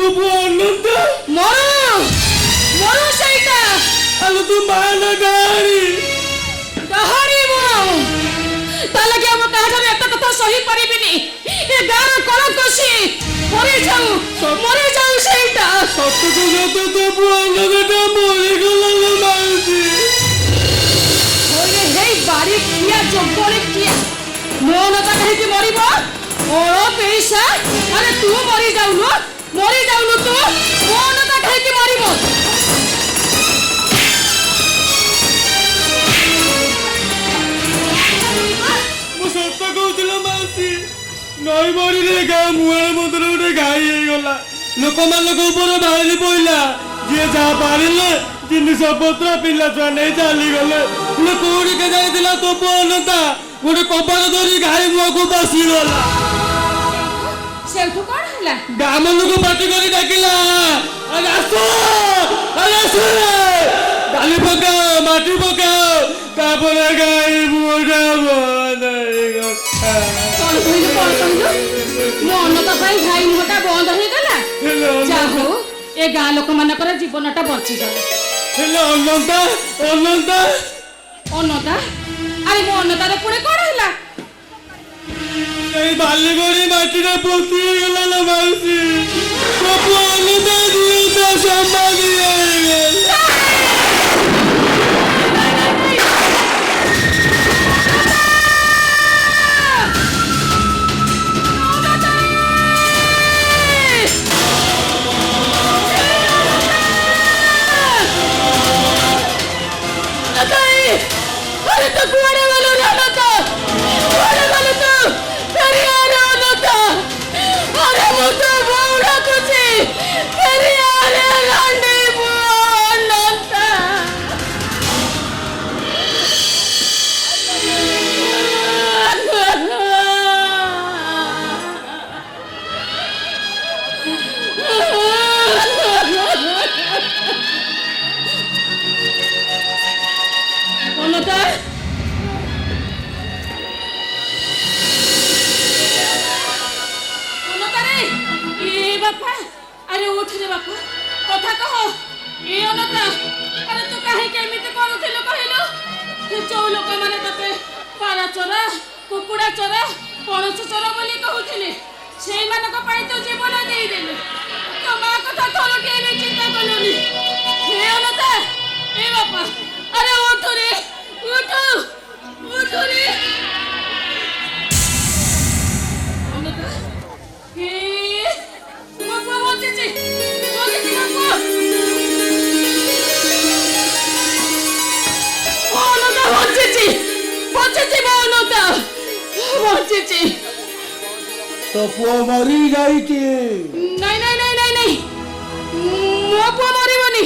তবু অনন্ত মরু মরু সেইটা আলো তো মানা গাড়ি কাহারি মো তাহলে কি আমার কাহারে একটা কথা সহি পারিবিনি এ গার কলঙ্কসি মরে যাও সেইটা সত্য কথা তো তবু অনন্তটা মরে গেল মাউসি ওরে হেই বাড়ি কিয়া জব্বরে কিয়া মনটা কাহিকি মরিব ওর পেইসা আরে তু মরি যাউলু তু মনটা কাহিকি মরিব ମୁଁ ସତ କହୁଥିଲା ମାଉସୀ ନଈ ବଢିରେ ଗାଁ ମୁହାଁ ମନ୍ଦିର ଗୋଟେ ଘାଇ ହେଇଗଲା ଲୋକମାନଙ୍କ ଉପରେ ବାହାରି ପଇଲା ଯିଏ ଯାହା ପାରିଲେ ଜିନିଷ ପତ୍ର ପିଲା ଛୁଆ ନେଇ ଚାଲିଗଲେ ହେଲେ କୋଉଠିକେ ଯାଇଥିଲା ତୋପ ଅନନ୍ତା ଗୋଟେ କବାଟ ଧରି ଘାଇ ମୁହଁକୁ ବସିଗଲା ସେଇଠୁ କଣ ହେଲା ଗାଁ ଲୋକ ପାଟି କରି ଡାକିଲା ଆରେ ଆସ ଡାଲି ପକାଅ ମାଟି ପକାଅ ତାପରେ ଗାଈ ମୁହଁଟା ବନ୍ଦ ହେଇଗଲା କଣ କହିଲୁ ମୋ ଅନତା ପାଇଁ ଘାଇ ମୁହଁଟା ବନ୍ଦ ହେଇଗଲା ଯା ହଉ ଏ ଗାଁ ଲୋକମାନଙ୍କର ଜୀବନଟା ବଞ୍ଚିଗଲା ହେଲେ ଅନନ୍ତା ଆରେ ମୋ ଅନତାର ପୁଣି କଣ ହେଲା এই ବାଲିଗଡ଼ି ମାଟିରେ ପୋତି ହେଇଗଲା ନା ମାଉସୀ ସବୁ ଅନନ୍ତା ଜିନିଷ ସମ୍ଭାଳି ହେଇଗଲା अरे तो कुआरे वालों रहना तो कुआरे वालों तो तेरी आ रहना तो अरे मुझे बोला कुछ तेरी आ रहे लांडे बोलना था अरे उठ रे बापू कथा कह ए अनता अरे तू काहे केमिति करूथिलो कहिलो जो लोक माने तते पारा चोरा कुकुड़ा चोरा पणस चोरा बोली कहूथिले सेई मानक पाई तो जीवन देई देले तो मा कथा थोर के भी चिंता कलोनी हे अनता ए बापा अरे उठ रे उठ रे अनता हे बापा बंचिची बापा ଅନତା ବଞ୍ଚିଛି तो पुଅ ମରି ଯାଇଛି ନାଇଁ ମୋ ପୁଅ ମରିବନି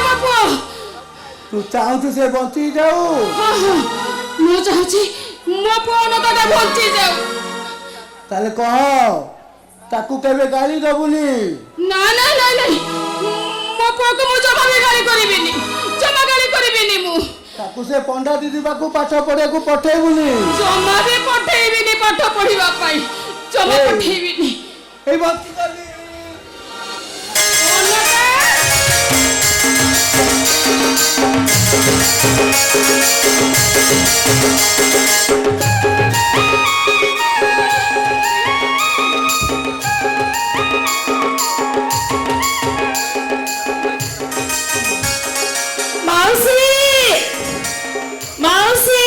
ମୋ ପୁଅ ତୁ ଚାହୁଁଛୁ ସେ ବଞ୍ଚି ଯାଉ ମୁଁ ଚାହୁଁଛି ମୋ ପୁଅ ଅନତାଟା ବଞ୍ଚି ଯାଉ ତାହେଲେ କହ ତାକୁ କେବେ ଗାଳି ଦବୁନି ନା ମୋ ପୁଅକୁ ମୁଁ ଜମା ବି ଗାଳି କରିବିନି ମୁଁ ତାକୁ ସେ ପଣ୍ଡା ଦିଦି ପାଖକୁ ପାଠ ପଢିବାକୁ ପଠେଇବୁନି ଜମା ବି ପଠେଇବିନି ପାଠ ପଢିବା ପାଇଁ ଜମା ପଠେଇବିନି ଏଇ ବଞ୍ଚି ଗଲି माउसी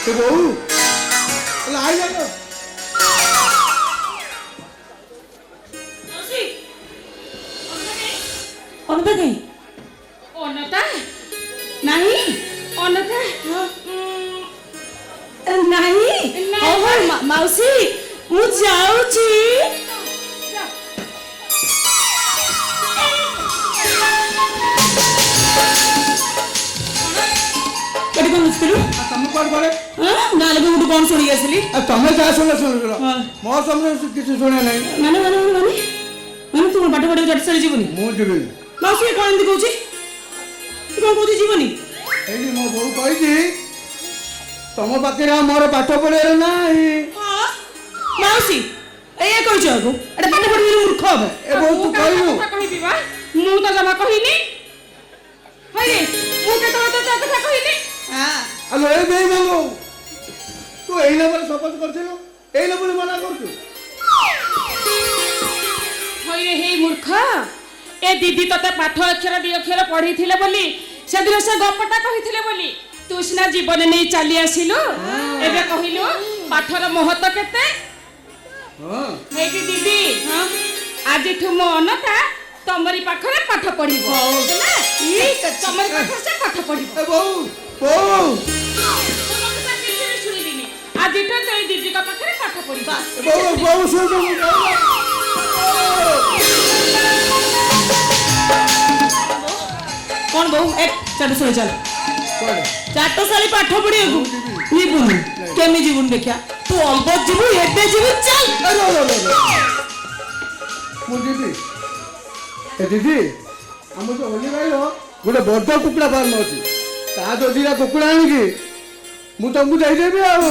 तो बहू लाई जाओ ଅନତା କାଇଁ ଅନତା ନାହିଁ ଅନତା ନାହିଁ ଓହୋ ମାଉସୀ ମୁଁ ଯାଉଛି ଏଠି କଣ ଲୁଚିଥିଲୁ ତମେ କୁଆଡେ କୁଆଡେ ଗାଁ ଲୋକ ଗୋଟେ କଣ ଶୁଣିକି ଆସିଲି ତମେ ଯାହା ଶୁଣିଲ ମୋ ସମୟରେ କିଛି ଶୁଣେ ନାହିଁ ମାନେ ତୁ ପାଠ ପଢିବାକୁ ଜଟ ସାରି ଯିବୁନି ମୁଁ ଯିବିନି ମାଉସୀ କଣ ଏମିତି କହୁଛି ତୁ କଣ କହୁଛି ଯିବନି ଏଇଠି ମୋ ବୋଉ କହିଛି ତମ ପାଖରେ ଆଉ ମୋର ପାଠ ପଢିବାର ନାହିଁ। ମାଉସୀ ଏଇଆ କହିଛ ଆକୁ ଏଟା ପାଠ ପଢିବି ମୂର୍ଖ ହବ। ଏ ବୋଉ ତୁ କହିବୁ କହିବି ବା ମୁଁ ତ ଜମା କହିନି। ହଇରେ ମୁଁ କେତେବେଳେ ତ କଥା କହିନି। ଆଲୋ ଏ ଦେଇ ମାମୁ ତୁ ଏଇ ନମ୍ବରରେ ସପୋର୍ଟ କରିଥିଲୁ ଏଇ ନମ୍ବରରେ ମନା କରୁଛୁ। ହଇରେ ହେଇ ମୂର୍ଖ ଏ ଦିଦି ତତେ ପାଠ ଅକ୍ଷର ଦି ଅକ୍ଷର ପଢେଇଥିଲେ ବୋଲି ସେଦିନ ସେ ଗପଟା କହିଥିଲେ ବୋଲି ତୁ ସିନା ଜୀବନ ନେଇ ଚାଲି ଆସିଲୁ। ଏବେ କହିଲୁ ପାଠର ମହତ୍ଵ କେତେ। ହେଇଟି ଦିଦି ଆଜିଠୁ ମୋ ଅନତା ତମରି ପାଖରେ ପାଠ ପଢିବ ହେଲା। ତମରି ପାଖରେ ସେ ପାଠ ପଢିବ। ଏ ବୋଉ ବୋଉ ଶୁଣିଲିନି ଆଜିଠୁ ତୁ ଏଇ ଦିଦିଙ୍କ ପାଖରେ ପାଠ ପଢିବ। ବୋଉ ବୋଉ ଶୁଣୁ କଣ ବୋଉ ଏ ଚାଟଶାଳୀ ଚାଲ ଚାଟଶାଳୀ ପାଠ ପଢିବାକୁ ଯିବୁନି କେମିତି ଯିବୁନି ଦେଖିଆ ତୁ ଅଲବତ ଯିବୁ ଏବେ ଯିବୁ ଚାଲ। ମୁଁ ଯିବି ଏ ଦିଦି ଆମ ଯୋଉ ହୋଲି ଭାଇର ଗୋଟେ ବଡ କୁକୁଡ଼ା ଫାର୍ମ ଅଛି ତା ଦିଟା କୁକୁଡ଼ା ଆଣିକି ମୁଁ ତମକୁ ଦେଇଦେବି ଆଉ।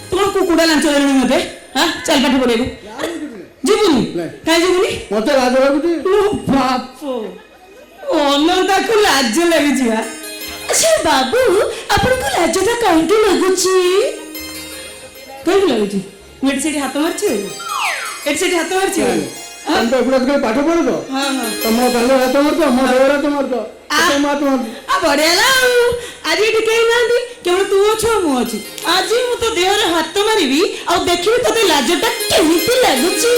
ତୁ କଣ କୁକୁଡ଼ା ଲାଞ୍ଚ ଦେଲୁଣି ମତେ ଚାଲ ପାଠ ପଢିବାକୁ ଯିବୁନି କାହିଁ ଯିବୁନି ମତେ ଲାଜ ଲାଗୁଛି। ବାପ ଅନନ୍ତାକୁ ଲାଜ ଲାଗୁଛି ବା। ଆଚ୍ଛା ବାବୁ ଆପଣଙ୍କୁ ଲାଜଟା କାହିଁକି ଲାଗୁଛି କାହିଁକି ଲାଗୁଛି ମୁଁ ଏଠି ସେଠି ହାତ ମାରିଛି ଏଠି ସେଠି ହାତ ମାରିଛି ତମେ ତ ଏଗୁଡ଼ା ପାଠ ପଢୁଛ ତମ କାନ୍ଦ ହାତ ମାରୁଛ ମୋ ଦେହର ହାତ ମାରୁଛ ହାତ ମାରୁଛ ବଢିଆ ହେଲା ଆଉ ଆଜି ଏଠି କେହି ନାହାନ୍ତି କେବଳ ତୁ ଅଛୁ ଆଉ ମୁଁ ଅଛି ଆଜି ମୁଁ ତୋ ଦେହରେ ହାତ ମାରିବି ଆଉ ଦେଖିବି ତୋତେ ଲାଜଟା କେମିତି ଲାଗୁଛି।